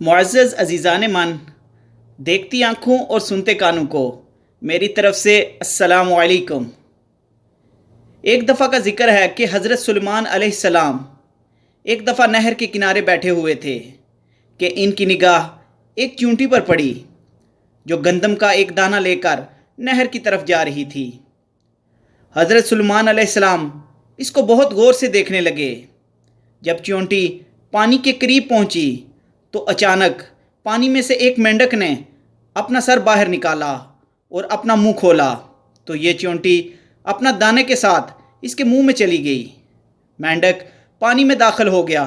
मुअज़्ज़ज़ अज़ीज़ान मन, देखती आँखों और सुनते कानों को मेरी तरफ से अस्सलामु अलैकुम। एक दफ़ा का ज़िक्र है कि हज़रत सुलेमान अलैहिस्सलाम एक दफ़ा नहर के किनारे बैठे हुए थे कि इनकी निगाह एक चींटी पर पड़ी जो गंदम का एक दाना लेकर नहर की तरफ जा रही थी। हज़रत सुलेमान अलैहिस्सलाम इसको बहुत गौर से देखने लगे। जब चींटी पानी के करीब पहुंची तो अचानक पानी में से एक मेंढक ने अपना सर बाहर निकाला और अपना मुंह खोला तो ये चींटी अपना दाने के साथ इसके मुंह में चली गई। मेंढक पानी में दाखिल हो गया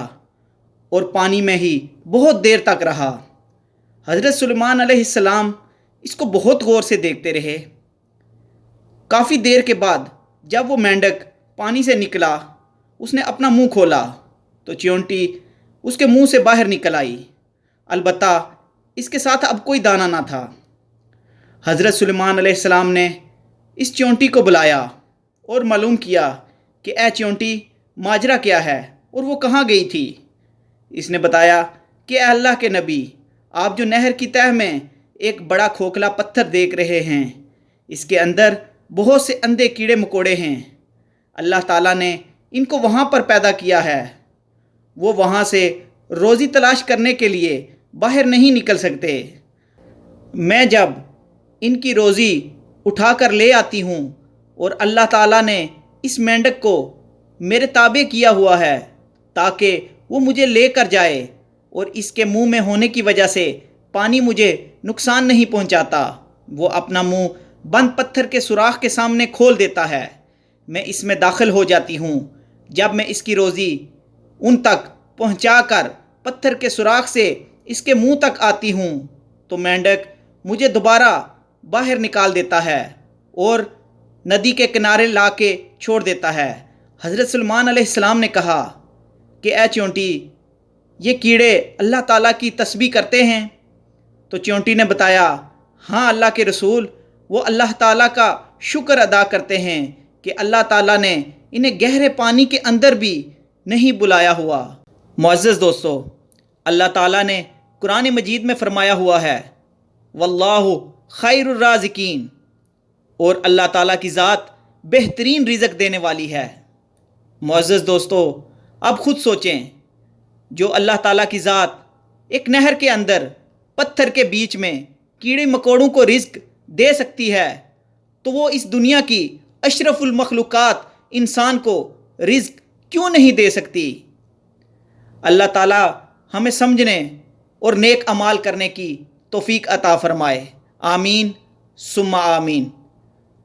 और पानी में ही बहुत देर तक रहा। हज़रत सुलेमान अलैहिस्सलाम इसको बहुत गौर से देखते रहे। काफ़ी देर के बाद जब वो मेंढक पानी से निकला, उसने अपना मुंह खोला तो चींटी उसके मुंह से बाहर निकल आई। अलबत्ता इसके साथ अब कोई दाना ना था। हज़रत सुलेमान अलैहिस्सलाम ने इस चींटी को बुलाया और मालूम किया कि ए चींटी, माजरा क्या है और वो कहाँ गई थी। इसने बताया कि अल्लाह के नबी, आप जो नहर की तह में एक बड़ा खोखला पत्थर देख रहे हैं, इसके अंदर बहुत से अंधे कीड़े मकोड़े हैं। अल्लाह ताला ने इनको वहाँ पर पैदा किया है। वो वहाँ से रोज़ी तलाश करने के लिए बाहर नहीं निकल सकते। मैं जब इनकी रोज़ी उठा कर ले आती हूँ और अल्लाह ताला ने इस मेंढक को मेरे ताबे किया हुआ है ताकि वो मुझे ले कर जाए और इसके मुंह में होने की वजह से पानी मुझे नुकसान नहीं पहुँचाता। वो अपना मुंह बंद पत्थर के सुराख के सामने खोल देता है। मैं इसमें दाखिल हो जाती हूँ। जब मैं इसकी रोज़ी उन तक पहुँचाकर पत्थर के सुराख से इसके मुंह तक आती हूँ तो मेंढक मुझे दोबारा बाहर निकाल देता है और नदी के किनारे ला के छोड़ देता है। हज़रत सुलेमान अलैहिस्सलाम ने कहा कि ए चींटी, ये कीड़े अल्लाह ताला की तस्बीह करते हैं। तो चींटी ने बताया, हाँ अल्लाह के रसूल, वो अल्लाह ताला का शुक्र अदा करते हैं कि अल्लाह ताला ने इन्हें गहरे पानी के अंदर भी नहीं बुलाया हुआ। मुअज़्ज़ज़ दोस्तों, अल्लाह ताला ने कुरान मजीद में फ़रमाया हुआ है, वल्लाहु खैरुर राज़िकीन, और अल्लाह ताला की ज़ात बेहतरीन रिज़्क़ देने वाली है। मुअज़्ज़ज़ दोस्तों, अब ख़ुद सोचें, जो अल्लाह ताला की ज़ात एक नहर के अंदर पत्थर के बीच में कीड़े मकोड़ों को रिज़्क़ दे सकती है तो वो इस दुनिया की अशरफुल मखलूक़ात इंसान को रिज़्क़ क्यों नहीं दे सकती। अल्लाह ताला हमें समझने और नेक अमाल करने की तौफीक अता फ़रमाए। आमीन सुम्मा आमीन।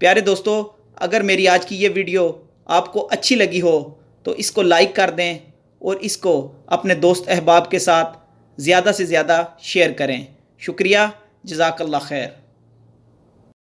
प्यारे दोस्तों, अगर मेरी आज की ये वीडियो आपको अच्छी लगी हो तो इसको लाइक कर दें और इसको अपने दोस्त अहबाब के साथ ज़्यादा से ज़्यादा शेयर करें। शुक्रिया, जज़ाकल्लाह खैर।